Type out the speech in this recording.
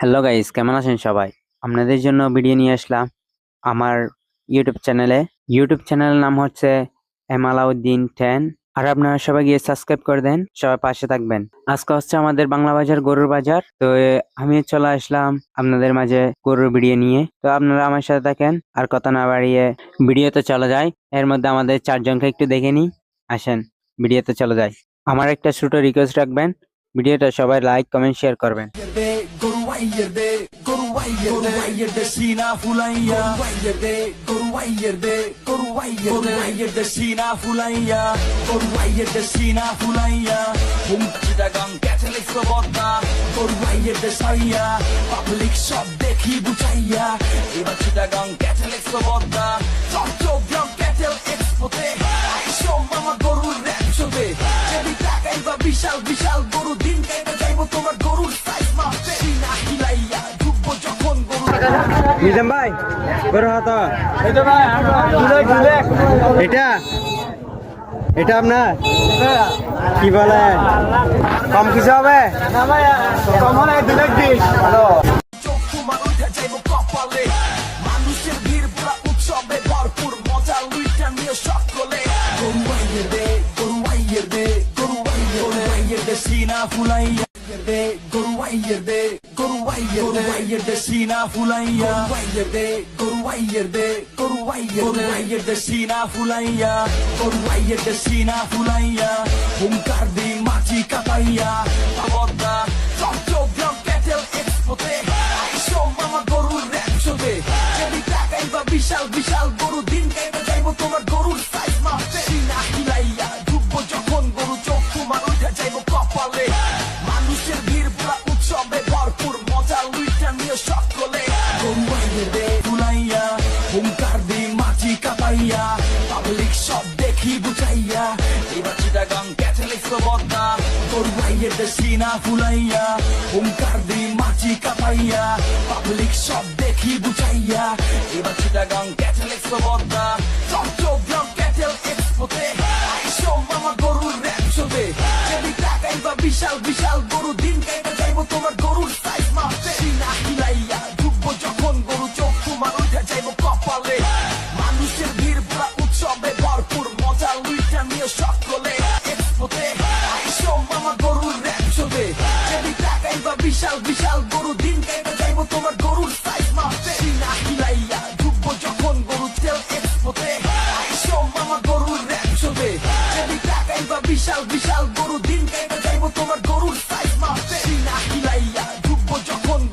Hello guys, কেমন আছেন সবাই? আপনাদের জন্য ভিডিও নিয়ে আসলাম আমার ইউটিউব চ্যানেলের নাম হচ্ছে এমালাউদ্দিন 10। আর আপনারা সবাই গিয়ে সাবস্ক্রাইব করে দেন, সবাই পাশে থাকবেন। আজকে হচ্ছে আমাদের বাংলা বাজার গরুর বাজার। তো আমি চলে আসলাম আপনাদের মাঝে গরুর ভিডিও নিয়ে। তো আপনারা আমার সাথে থাকেন, আর কথা না বাড়িয়ে ভিডিওতে চলে যায়। এর মধ্যে আমাদের চারজনকে একটু দেখে নিই। আসেন ভিডিওতে চলে যায়। আমার একটা ছোট রিকোয়েস্ট রাখবেন, ভিডিওটা সবাই লাইক কমেন্ট শেয়ার করবেন। পাবলিক সব দেখি বুঝাইয়া এবার চিটাগাং ক্যাটেল এক্সপো বদনা চট্টগ্রাম ক্যাটেল এক্সপোতে মামা গরুর র্যাপ শোতে যদি টাকাই বা বিশাল বিশাল গরু দিন কাইতে যাইবো তোমার গরুর সাইজ মাপতে সিনা হিলাইয়া ঢুকবো যখন গরু নিজাম ভাই গরু হাতা এটা এটা আপনার কি বলে কম কিছু হবে চক্ষু মানুষটা যাইবো কপালে মানুষের ভিড় পুরা উৎসবে ভরপুর মজা লুইটা নিয়ে সকলে গরু আইয়ের দে গরু আইয়ের দে গরু আইয়ের দে সিনা ফুলাইয়া দে গরু আইয়ের দে গরু আইয়ের দে সিনা ফুলাইয়া গরু আইয়ের দে গরু আইয়ের দে সিনা ফুলাইয়া গরু আইয়ের দে সিনা ফুলাইয়া হুঙ্কার দি মাটি কাটাইয়া আবদ্ধা চট্টগ্রাম ক্যাটেল এক্সপোতে মামা গরুর র্যাপ শোতে যদি টাকাই বা বিশাল বিশাল গরু দিন কাইতে যাইবো তোমার গরুর সাইজ মাপতে সিনা হিলাইয়া ঢুকবো যখন গরু চক্ষু মানুষটা যাইবো কপালে মানুষের ভিড় পুরা উৎসবে ভরপুর মজা লুইটা নিয়ে সকলে গরু আইয়ের দে ফুলাইয়া হুঙ্কার দি মাটি কাটাইয়া পাবলিক সব দেখি বুঝাইয়া এবার চিটাগাং ক্যাটেল এক্সপো বদনা গরু আইয়ের দে সিনা ফুলাইয়া হুঙ্কার দি মাটি কাটাইয়া পাবলিক সব দেখি বুঝাইয়া এবার চিটাগাং ক্যাটেল এক্সপো বদনা চট্টগ্রাম ক্যাটেল এক্সপোতে মামা গরুর র্যাপ শোতে যদি টাকাই বা বিশাল বিশাল গরু দিন কাইতে যাইবো তোমার গরুর সাইজ মাপতে সিনা হিলাইয়া ঢুকবো যখন গরু চক্ষু মানুষটা যাইবো কপালে মানুষের ভিড় পুরা উৎসবে ভরপুর মজা লুইটা নিয়ে সকলে এক্সপোতে মামা গরুর র্যাপ শোতে যদি টাকাই বা বিশাল বিশাল গরু দিন কাইতে যাইবো তোমার গরুর সাইজ মাপতে সিনা হিলাইয়া ঢুকবো যখন গরু তেল এক্সপোতে